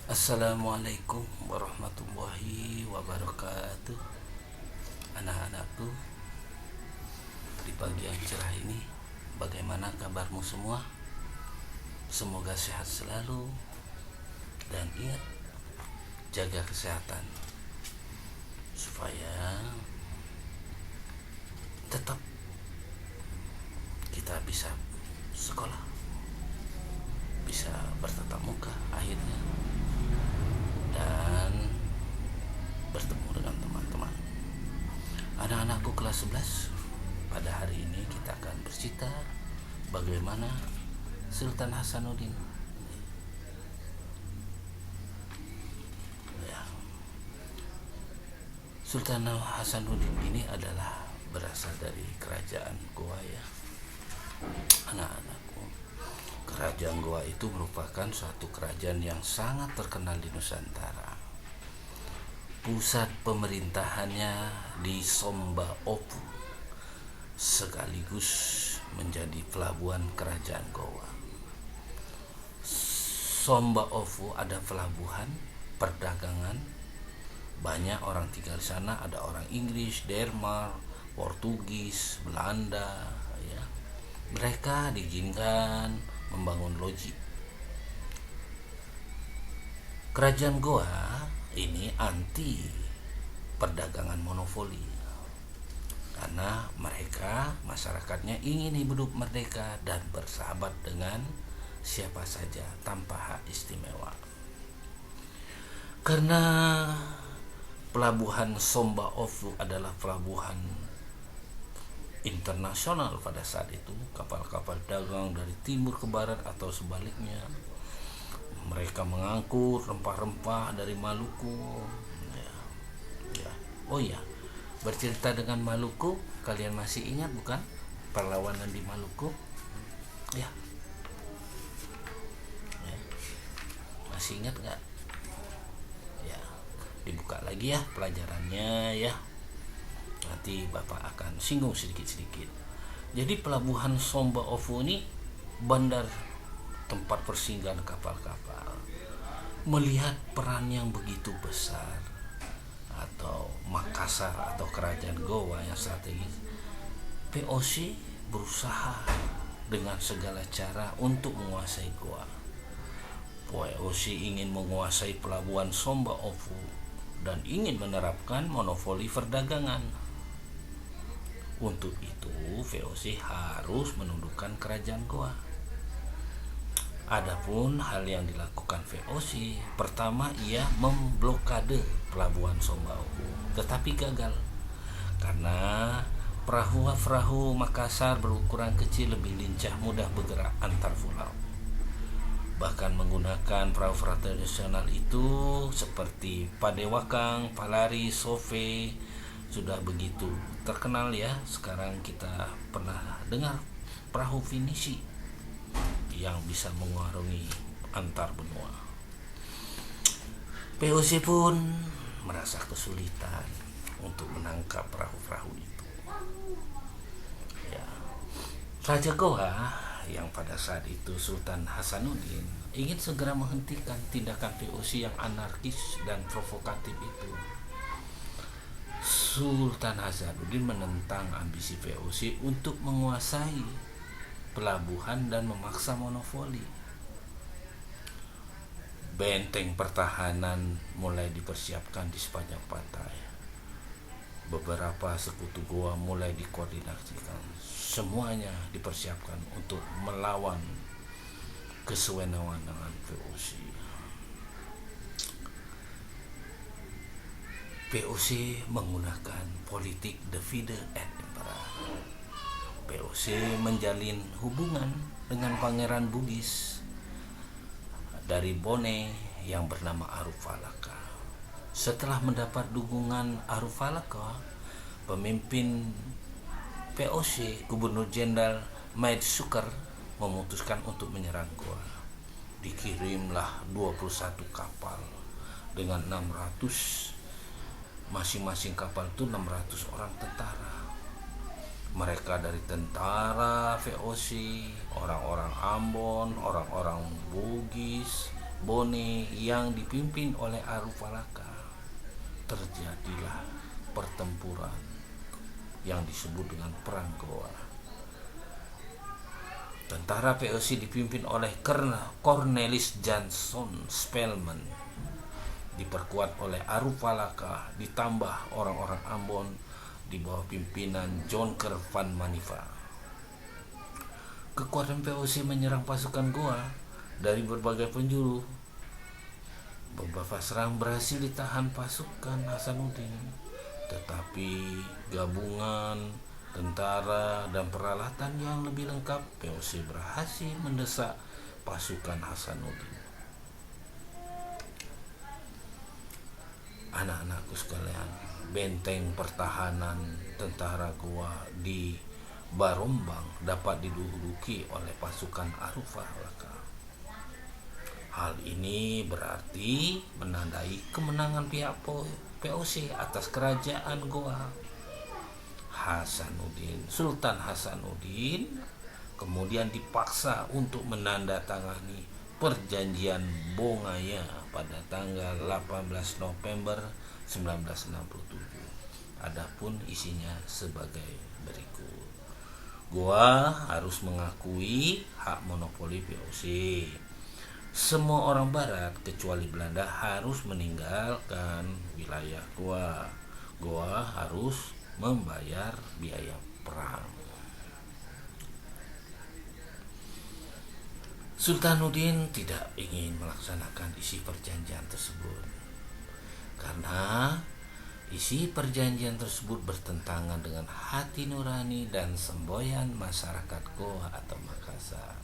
Assalamualaikum warahmatullahi wabarakatuh. Anak-anakku, di pagi yang cerah ini, bagaimana kabarmu semua? Semoga sehat selalu. Dan ingat, jaga kesehatan supaya tetap kita bisa sekolah, bisa bertatap muka akhirnya, dan bertemu dengan teman-teman. Anak-anakku kelas 11, pada hari ini kita akan bercerita bagaimana Sultan Hasanuddin. Ya, Sultan Hasanuddin ini adalah berasal dari kerajaan Goa, ya. Anak-anakku, kerajaan Goa itu merupakan suatu kerajaan yang sangat terkenal di Nusantara. Pusat pemerintahannya di Sombaopu, sekaligus menjadi pelabuhan kerajaan Goa. Sombaopu ada pelabuhan perdagangan, banyak orang tinggal di sana, ada orang Inggris, Denmark, Portugis, Belanda, ya. Mereka diizinkan membangun loji. Kerajaan Goa ini anti perdagangan monopoli, karena mereka, masyarakatnya ingin hidup merdeka dan bersahabat dengan siapa saja tanpa hak istimewa. Karena pelabuhan Sombaopu adalah pelabuhan internasional pada saat itu, kapal-kapal dagang dari timur ke barat atau sebaliknya, mereka mengangkut rempah-rempah dari Maluku, ya, ya. Oh ya, bercerita dengan Maluku, kalian masih ingat bukan perlawanan di Maluku? Ya, ya. Masih ingat nggak? Ya, dibuka lagi ya pelajarannya, ya. Nanti Bapak akan singgung sedikit-sedikit. Jadi pelabuhan Sombaopu ini bandar tempat persinggahan kapal-kapal. Melihat peran yang begitu besar, atau Makassar atau kerajaan Goa yang strategis, VOC berusaha dengan segala cara untuk menguasai Goa. VOC ingin menguasai pelabuhan Sombaopu dan ingin menerapkan monopoli perdagangan. Untuk itu, VOC harus menundukkan kerajaan Goa. Adapun hal yang dilakukan VOC, pertama ia memblokade pelabuhan Sombaopu, tetapi gagal karena perahu-perahu Makassar berukuran kecil, lebih lincah, mudah bergerak antar pulau. Bahkan menggunakan perahu-perahu tradisional itu seperti Padewakang, Palari, Sove, sudah begitu terkenal, ya. Sekarang kita pernah dengar perahu Finisi yang bisa mengarungi antar benua. VOC pun merasa kesulitan untuk menangkap perahu-perahu itu. Ya. Raja Goa yang pada saat itu Sultan Hasanuddin ingin segera menghentikan tindakan VOC yang anarkis dan provokatif itu. Sultan Hasanuddin menentang ambisi VOC untuk menguasai pelabuhan dan memaksa monopoli. Benteng pertahanan mulai dipersiapkan di sepanjang pantai. Beberapa sekutu Goa mulai dikoordinasikan. Semuanya dipersiapkan untuk melawan kesewenang-wenangan VOC. VOC menggunakan politik divide et impera. VOC menjalin hubungan dengan pangeran Bugis dari Bone yang bernama Arufalaka. Setelah mendapat dukungan Arufalaka, pemimpin VOC, Gubernur Jenderal Maid Sukar, memutuskan untuk menyerang Goa. Dikirimlah 21 kapal dengan 600, masing-masing kapal itu 600 orang tentara. Mereka dari tentara VOC, orang-orang Ambon, orang-orang Bugis, Bone yang dipimpin oleh Aruf Alaka, terjadilah pertempuran yang disebut dengan Perang Goa. Tentara POC dipimpin oleh Cornelis Jansson Spelman, diperkuat oleh Aruf Alaka, ditambah orang-orang Ambon di bawah pimpinan Jonker van Maniva. Kekuatan POC menyerang pasukan Goa dari berbagai penjuru. Beberapa serang berhasil ditahan pasukan Hasanuddin, tetapi gabungan tentara dan peralatan yang lebih lengkap POC berhasil mendesak pasukan Hasanuddin. Anak-anakku sekalian, benteng pertahanan tentara Goa di Barombang dapat diduduki oleh pasukan Aruf Alaka. Hal ini berarti menandai kemenangan pihak POC atas kerajaan Goa. Sultan Hasanuddin kemudian dipaksa untuk menandatangani perjanjian Bongaya pada tanggal 18 November 1967. Adapun isinya sebagai berikut. Goa harus mengakui hak monopoli POC. Semua orang barat kecuali Belanda harus meninggalkan wilayah Goa. Goa harus membayar biaya perang. Sultanuddin tidak ingin melaksanakan isi perjanjian tersebut karena isi perjanjian tersebut bertentangan dengan hati nurani dan semboyan masyarakat Goa atau Makassar.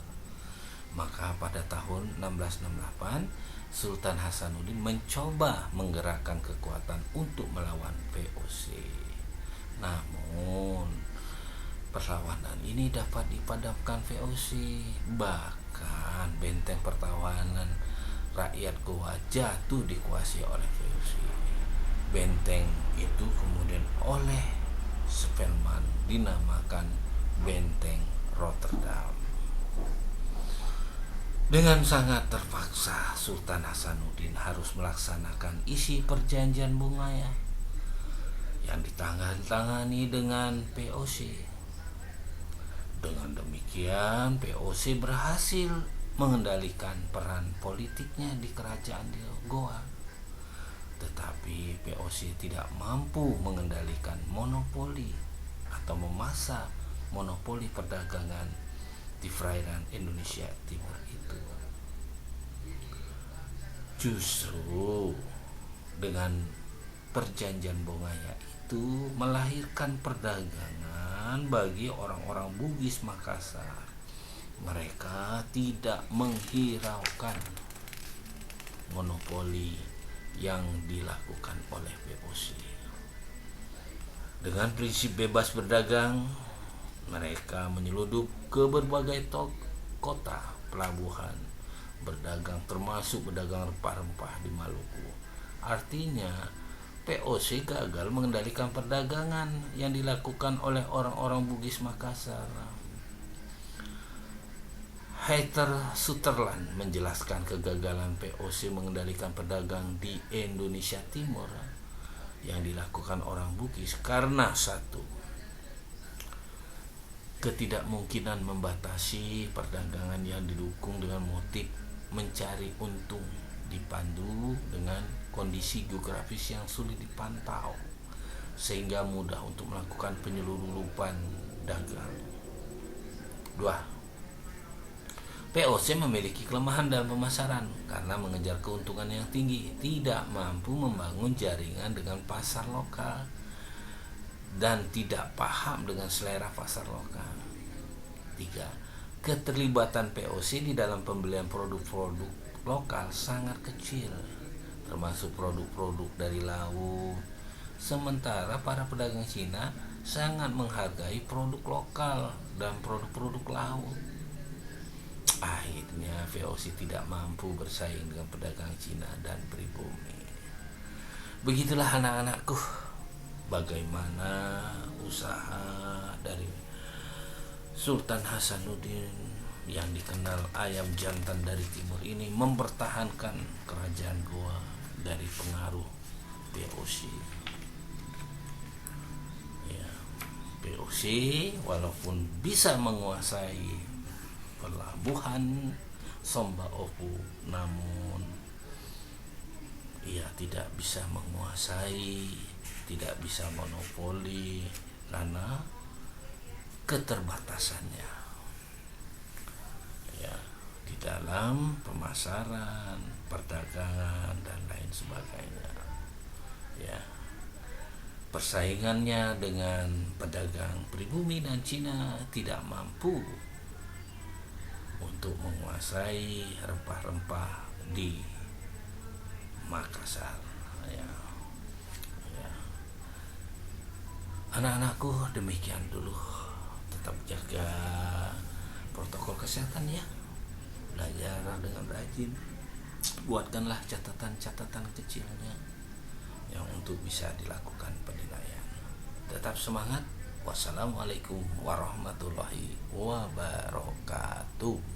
Maka pada tahun 1668 Sultan Hasanuddin mencoba menggerakkan kekuatan untuk melawan POC. Namun perlawanan ini dapat dipadamkan VOC. Bahkan benteng pertahanan rakyat Goa jatuh dikuasai oleh VOC. Benteng itu kemudian oleh Spelman dinamakan Benteng Rotterdam. Dengan sangat terpaksa Sultan Hasanuddin harus melaksanakan isi perjanjian Bongaya yang ditangani dengan POC. Dengan demikian POC berhasil mengendalikan peran politiknya di kerajaan di Goa. Tetapi POC tidak mampu mengendalikan monopoli atau memasak monopoli perdagangan di perairan Indonesia Timur itu. Justru dengan perjanjian Bongaya itu melahirkan perdagangan bagi orang-orang Bugis Makassar. Mereka tidak menghiraukan monopoli yang dilakukan oleh POC. Dengan prinsip bebas berdagang, mereka menyeludup ke berbagai kota pelabuhan berdagang, termasuk berdagang rempah-rempah di Maluku. Artinya POC gagal mengendalikan perdagangan yang dilakukan oleh orang-orang Bugis Makassar. Heather Sutherland menjelaskan kegagalan POC mengendalikan pedagang di Indonesia Timur yang dilakukan orang Bugis karena satu, ketidakmungkinan membatasi perdagangan yang didukung dengan motif mencari untung, dipandu dengan kondisi geografis yang sulit dipantau sehingga mudah untuk melakukan penyelundupan dagang. 2. POC memiliki kelemahan dalam pemasaran karena mengejar keuntungan yang tinggi, tidak mampu membangun jaringan dengan pasar lokal dan tidak paham dengan selera pasar lokal. 3. Keterlibatan POC di dalam pembelian produk-produk lokal sangat kecil, termasuk produk-produk dari laut. Sementara para pedagang Cina sangat menghargai produk lokal dan produk-produk laut. Akhirnya VOC tidak mampu bersaing dengan pedagang Cina dan pribumi. Begitulah anak-anakku, bagaimana usaha dari Sultan Hasanuddin yang dikenal ayam jantan dari timur ini mempertahankan kerajaan Goa dari pengaruh VOC. Ya, VOC walaupun bisa menguasai pelabuhan Somba Opu, namun ia tidak bisa menguasai, tidak bisa monopoli karena keterbatasannya ya di dalam pemasaran, perdagangan dan lain sebagainya. Ya, persaingannya dengan pedagang pribumi dan Cina tidak mampu untuk menguasai rempah-rempah di Makassar. Ya, ya. Anak-anakku, demikian dulu. Tetap jaga protokol kesehatan ya. Belajar dengan rajin. Buatkanlah catatan-catatan kecilnya yang untuk bisa dilakukan penilaian. Tetap semangat. Wassalamualaikum warahmatullahi wabarakatuh.